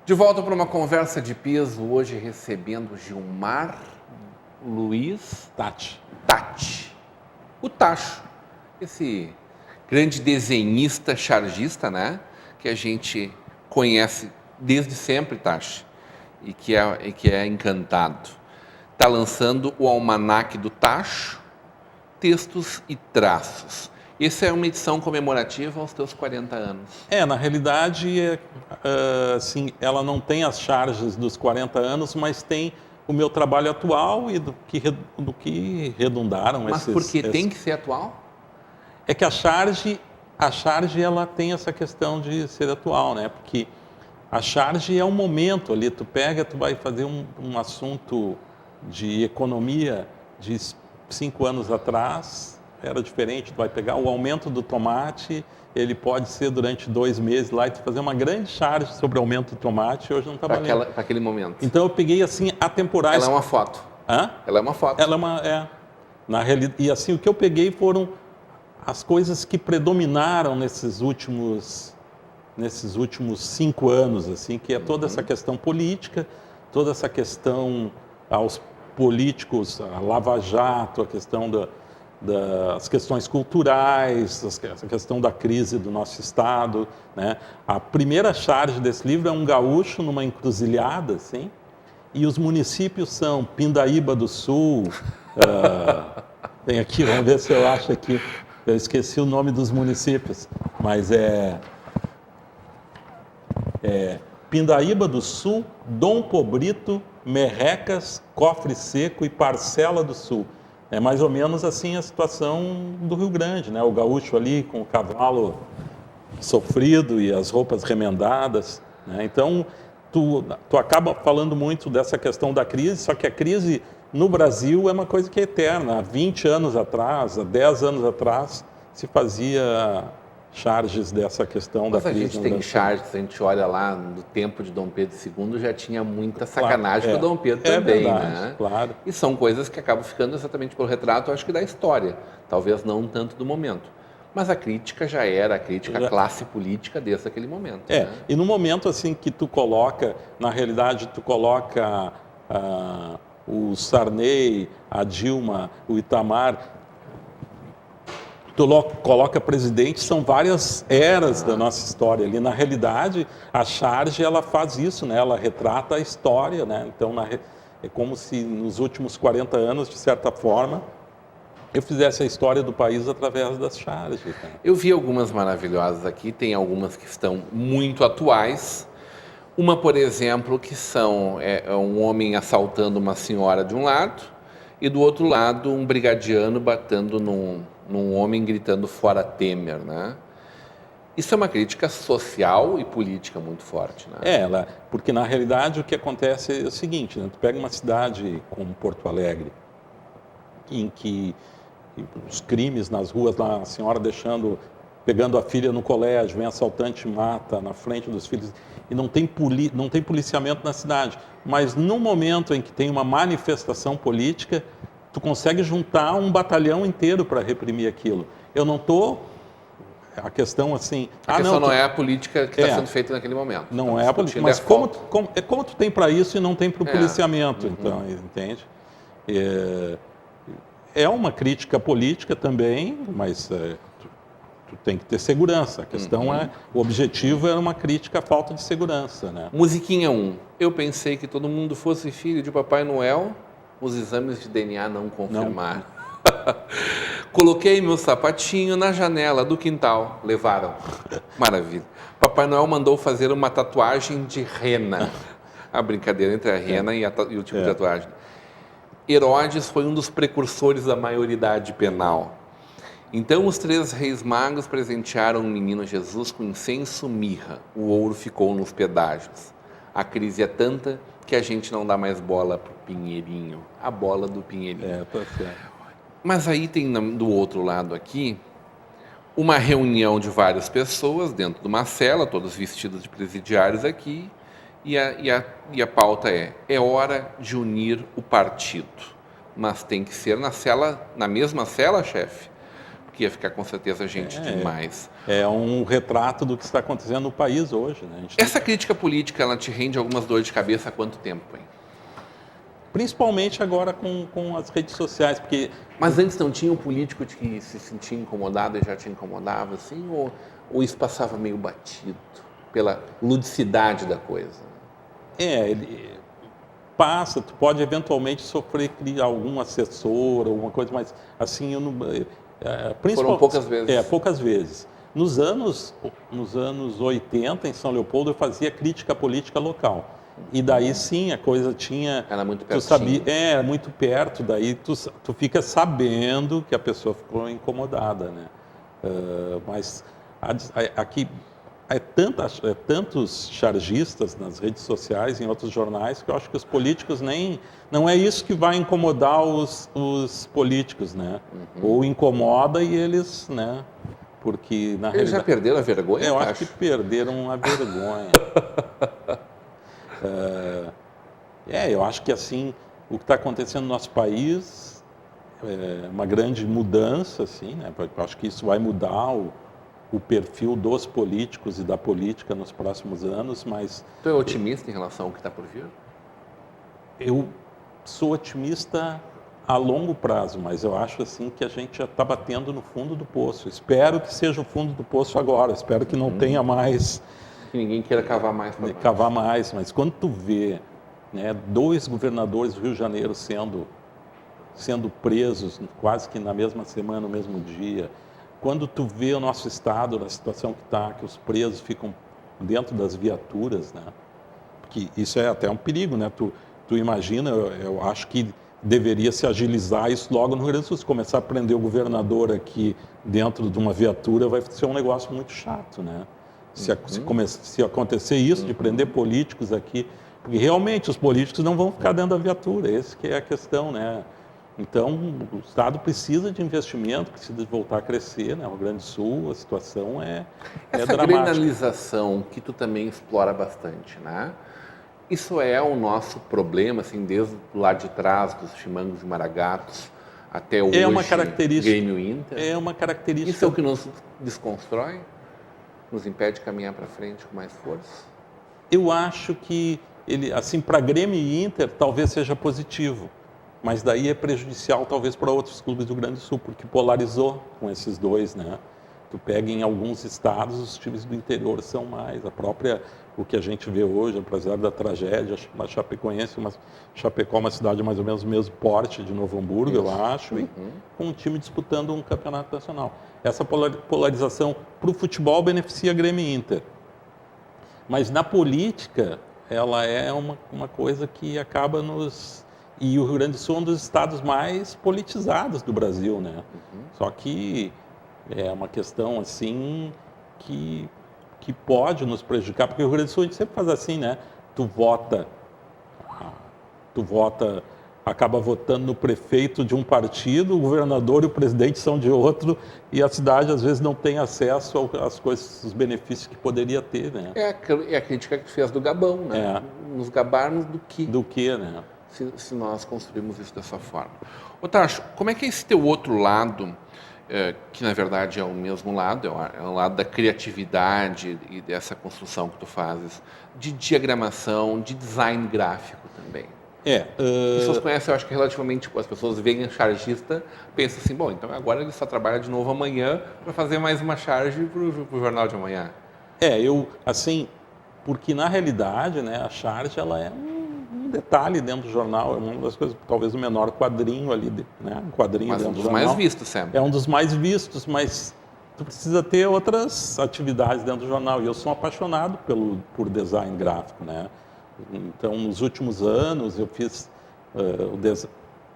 De volta para uma conversa de peso, hoje recebendo Gilmar Luiz Tati. O Tacho, esse grande desenhista, chargista, né? Que a gente conhece desde sempre, Tacho, e que é encantado. Está lançando o Almanaque do Tacho, Textos e Traços. Essa é uma edição comemorativa aos teus 40 anos. Na realidade, assim, ela não tem as charges dos 40 anos, mas tem o meu trabalho atual e do que redundaram Mas por que tem que ser atual? É que a charge ela tem essa questão de ser atual, né? Porque a charge é um momento ali, tu vai fazer um assunto de economia de 5 anos atrás, era diferente, tu vai pegar o aumento do tomate, ele pode ser durante 2 meses lá e tu fazer uma grande charge sobre o aumento do tomate, hoje não está valendo. Para aquele momento. Então eu peguei assim atemporais. Ela é uma foto. Hã? Ela é uma foto. Ela é uma, na realidade, e assim o que eu peguei foram as coisas que predominaram nesses últimos 5 anos, assim, que é toda essa questão política, toda essa questão aos políticos, a Lava Jato, a questão das questões culturais, essa questão da crise do nosso Estado, né? A primeira charge desse livro é um gaúcho numa encruzilhada, assim, e os municípios são Pindaíba do Sul, tem aqui, vamos ver se eu acho aqui, eu esqueci o nome dos municípios, mas Pindaíba do Sul, Dom Pobrito, Merrecas, Cofre Seco e Parcela do Sul. É mais ou menos assim a situação do Rio Grande, né? O gaúcho ali com o cavalo sofrido e as roupas remendadas, né? Então, tu acaba falando muito dessa questão da crise, só que a crise no Brasil é uma coisa que é eterna. Há 20 anos atrás, há 10 anos atrás, se fazia charges dessa questão da crise. Mas a gente tem charges, a gente olha lá no tempo de Dom Pedro II, já tinha muita sacanagem com o Dom Pedro também, verdade, né? Claro. E são coisas que acabam ficando exatamente pelo retrato, acho que da história, talvez não tanto do momento. Mas a crítica já era a crítica à classe política desde aquele momento. Né? E no momento assim que tu coloca, na realidade tu coloca o Sarney, a Dilma, o Itamar, tu coloca presidente, são várias eras da nossa história ali. Na realidade, a charge ela faz isso, né? Ela retrata a história, né? Então é como se nos últimos 40 anos, de certa forma, eu fizesse a história do país através das charges. Né? Eu vi algumas maravilhosas aqui, tem algumas que estão muito atuais. Uma, por exemplo, que é um homem assaltando uma senhora de um lado e do outro lado um brigadiano batendo num homem gritando fora Temer, né? Isso é uma crítica social e política muito forte, né? Porque na realidade o que acontece é o seguinte, né? Tu pega uma cidade como Porto Alegre, em que os crimes nas ruas, lá, a senhora pegando a filha no colégio, vem assaltante, mata na frente dos filhos, e não tem policiamento na cidade. Mas no momento em que tem uma manifestação política, tu consegue juntar um batalhão inteiro para reprimir aquilo. Eu não estou... A questão assim... A questão não é a política que está sendo feita naquele momento. Não é a política, mas como tu tem para isso e não tem para o policiamento, então, entende? É uma crítica política também, mas tu tem que ter segurança. A questão o objetivo era uma crítica à falta de segurança, né? Musiquinha 1. Eu pensei que todo mundo fosse filho de Papai Noel, os exames de DNA não confirmaram. Coloquei meu sapatinho na janela do quintal. Levaram. Maravilha. Papai Noel mandou fazer uma tatuagem de rena. A brincadeira entre a rena e o tipo de tatuagem. Herodes foi um dos precursores da maioridade penal. Então os 3 reis magos presentearam o menino Jesus com incenso, mirra. O ouro ficou nos pedágios. A crise é tanta que a gente não dá mais bola pro Pinheirinho. A bola do Pinheirinho. Tá certo. Mas aí tem do outro lado aqui uma reunião de várias pessoas dentro de uma cela, todos vestidos de presidiários aqui, e a pauta é hora de unir o partido. Mas tem que ser na mesma cela, chefe? que ia ficar com certeza gente demais. É um retrato do que está acontecendo no país hoje, né? Essa crítica política, ela te rende algumas dores de cabeça há quanto tempo, hein? Principalmente agora com as redes sociais, porque... Mas antes não tinha um político que se sentia incomodado e já te incomodava, assim? Ou isso passava meio batido pela ludicidade da coisa? Ele passa, tu pode eventualmente sofrer algum assessor, alguma coisa, mas assim, eu não... Foram poucas vezes. Poucas vezes. Nos anos 80, em São Leopoldo, eu fazia crítica política local. E daí sim, a coisa tinha... Era muito pertinho. Tu sabia, muito perto, daí tu fica sabendo que a pessoa ficou incomodada, né? Mas aqui tantos chargistas nas redes sociais, em outros jornais, que eu acho que os políticos não é isso que vai incomodar os políticos, né? Ou incomoda e eles, né? Porque na Eles já perderam a vergonha? Eu acho que perderam a vergonha. Eu acho que assim, o que está acontecendo no nosso país é uma grande mudança, assim, né? Eu acho que isso vai mudar o perfil dos políticos e da política nos próximos anos, mas... Tu é otimista em relação ao que está por vir? Eu sou otimista a longo prazo, mas eu acho assim que a gente já está batendo no fundo do poço. Espero que seja o fundo do poço agora, espero que não tenha mais... Que ninguém queira cavar mais para baixo. Cavar mais, mas quando tu vê, né, 2 governadores do Rio de Janeiro sendo presos quase que na mesma semana, no mesmo dia, quando tu vê o nosso estado na situação que está, que os presos ficam dentro das viaturas, né? Porque isso é até um perigo, né? Tu imagina, eu acho que deveria se agilizar isso logo no Rio Grande do Sul. Se começar a prender o governador aqui dentro de uma viatura, vai ser um negócio muito chato, né? Se acontecer isso, de prender políticos aqui, porque realmente os políticos não vão ficar dentro da viatura, essa que é a questão, né? Então, o Estado precisa de investimento, precisa de voltar a crescer, né? O Rio Grande do Sul, a situação é Essa dramática. grenalização que tu também explora bastante, né? Isso é o nosso problema, assim, desde lá de trás, dos chimangos e maragatos, até hoje, é uma característica, Grêmio Inter? É uma característica... Isso é o que nos desconstrói? Nos impede de caminhar para frente com mais força? Eu acho que, assim, para Grêmio e Inter, talvez seja positivo. Mas daí é prejudicial talvez para outros clubes do Rio Grande do Sul, porque polarizou com esses dois, né? Tu pega em alguns estados, os times do interior são mais. O que a gente vê hoje, apesar da tragédia, a Chapecoense, Chapecó é uma cidade mais ou menos do mesmo porte de Novo Hamburgo, eu acho, e com um time disputando um campeonato nacional. Essa polarização para o futebol beneficia Grêmio e Inter. Mas na política, ela é uma coisa que acaba nos... E o Rio Grande do Sul é um dos estados mais politizados do Brasil, né? Só que é uma questão, assim, que pode nos prejudicar, porque o Rio Grande do Sul a gente sempre faz assim, né? Tu vota, acaba votando no prefeito de um partido, o governador e o presidente são de outro, e a cidade às vezes não tem acesso às coisas, os benefícios que poderia ter, né? É a crítica que tu fez do Gabão, né? Nos gabarmos do que? Do que, né? Se nós construímos isso dessa forma. Ô Tacho, como é que é esse teu outro lado, que na verdade é o mesmo lado, é o lado da criatividade e dessa construção que tu fazes, de diagramação, de design gráfico também? As pessoas conhecem, eu acho que relativamente, as pessoas veem chargista, pensam assim, bom, então agora ele só trabalha de novo amanhã para fazer mais uma charge para o jornal de amanhã. Assim, porque na realidade, né, a charge, ela é um detalhe dentro do jornal, é uma das coisas, talvez o menor quadrinho ali, né, um quadrinho mas dentro do jornal. Mas um dos mais vistos sempre. É um dos mais vistos, mas tu precisa ter outras atividades dentro do jornal, e eu sou apaixonado por design gráfico, né? Então, nos últimos anos, eu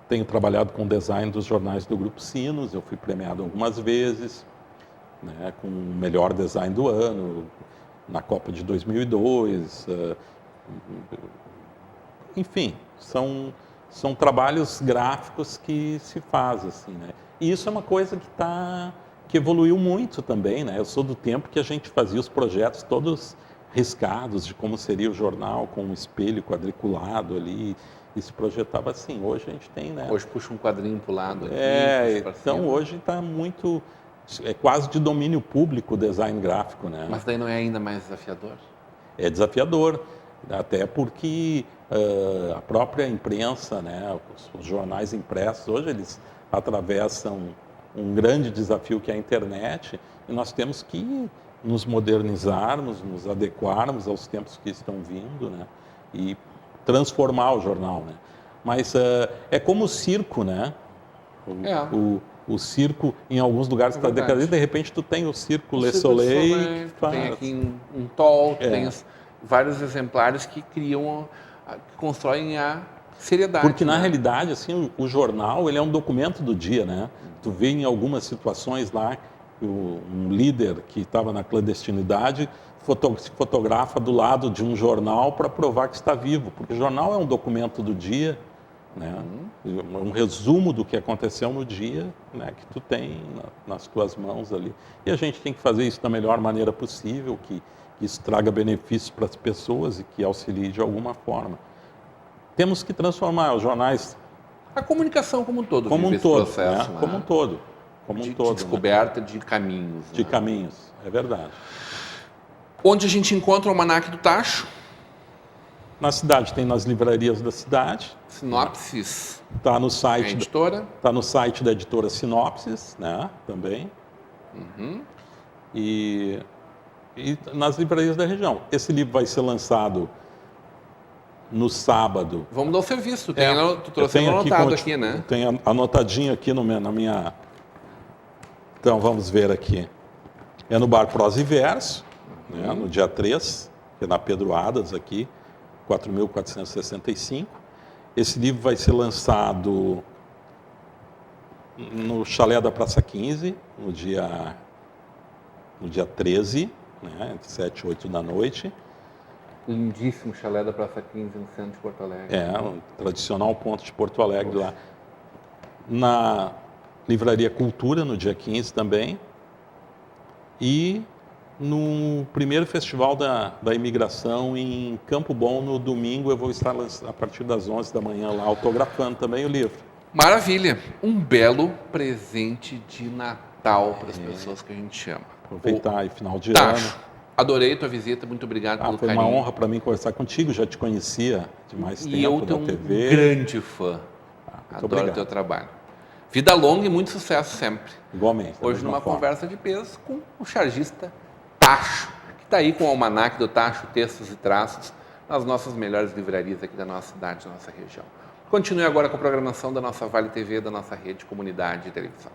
tenho trabalhado com o design dos jornais do Grupo Sinos, eu fui premiado algumas vezes, né, com o melhor design do ano, na Copa de 2002, enfim, são trabalhos gráficos que se fazem, assim, né? E isso é uma coisa que evoluiu muito também, né? Eu sou do tempo que a gente fazia os projetos todos riscados de como seria o jornal, com um espelho quadriculado ali, e se projetava assim. Hoje a gente tem, né? Hoje puxa um quadrinho para o lado aqui. Então hoje está muito... é quase de domínio público o design gráfico, né? Mas daí não é ainda mais desafiador? É desafiador, até porque a própria imprensa, né, os jornais impressos, hoje eles atravessam um grande desafio que é a internet, e nós temos que nos modernizarmos, nos adequarmos aos tempos que estão vindo, né, e transformar o jornal, né. Mas é como o circo, né? O circo, em alguns lugares está decadente, de repente tu tem o circo Le Soleil. Tem aqui um Tol, tem vários exemplares que criam, que constroem a seriedade. Porque na realidade, assim, o jornal ele é um documento do dia, né? Tu vê em algumas situações lá, um líder que estava na clandestinidade se fotografa do lado de um jornal para provar que está vivo, porque o jornal é um documento do dia, né? Um resumo do que aconteceu no dia, né? Que tu tem nas tuas mãos ali. E a gente tem que fazer isso da melhor maneira possível, que isso traga benefícios para as pessoas e que auxilie de alguma forma. Temos que transformar os jornais... A comunicação como um todo, como um todo, processo, né? Como um todo. Como um todo, de descoberta, né? De caminhos. De caminhos, é verdade. Onde a gente encontra o Almanaque do Tacho? Na cidade, tem nas livrarias da cidade. Sinopses. Está no site. Editora. Está no site da editora Sinopses, né? Também. E nas livrarias da região. Esse livro vai ser lançado no sábado. Vamos dar o serviço. Tu trouxe anotado aqui, né? Tem anotadinho aqui na minha... Então, vamos ver aqui. É no Bar Prosa e Verso, né? No dia 3, que é na Pedro Adas, aqui, 4.465. Esse livro vai ser lançado no Chalé da Praça 15, no dia 13, né? Entre 7 e 8 da noite. Lindíssimo Chalé da Praça 15, no centro de Porto Alegre. Um tradicional ponto de Porto Alegre lá. Na Livraria Cultura, no dia 15 também. E no primeiro festival da imigração em Campo Bom, no domingo, eu vou estar a partir das 11 da manhã lá, autografando também o livro. Maravilha! Um belo presente de Natal para as pessoas que a gente ama. Aproveitar aí final de ano. Adorei tua visita, muito obrigado pelo foi carinho. Uma honra para mim conversar contigo, já te conhecia de mais tempo e eu da TV. Um grande fã. Adoro o teu trabalho. Vida longa e muito sucesso sempre. Igualmente. Hoje numa conversa de peso com o chargista Tacho, que está aí com o Almanaque do Tacho, textos e traços, nas nossas melhores livrarias aqui da nossa cidade, da nossa região. Continue agora com a programação da nossa Vale TV, da nossa rede, comunidade e televisão.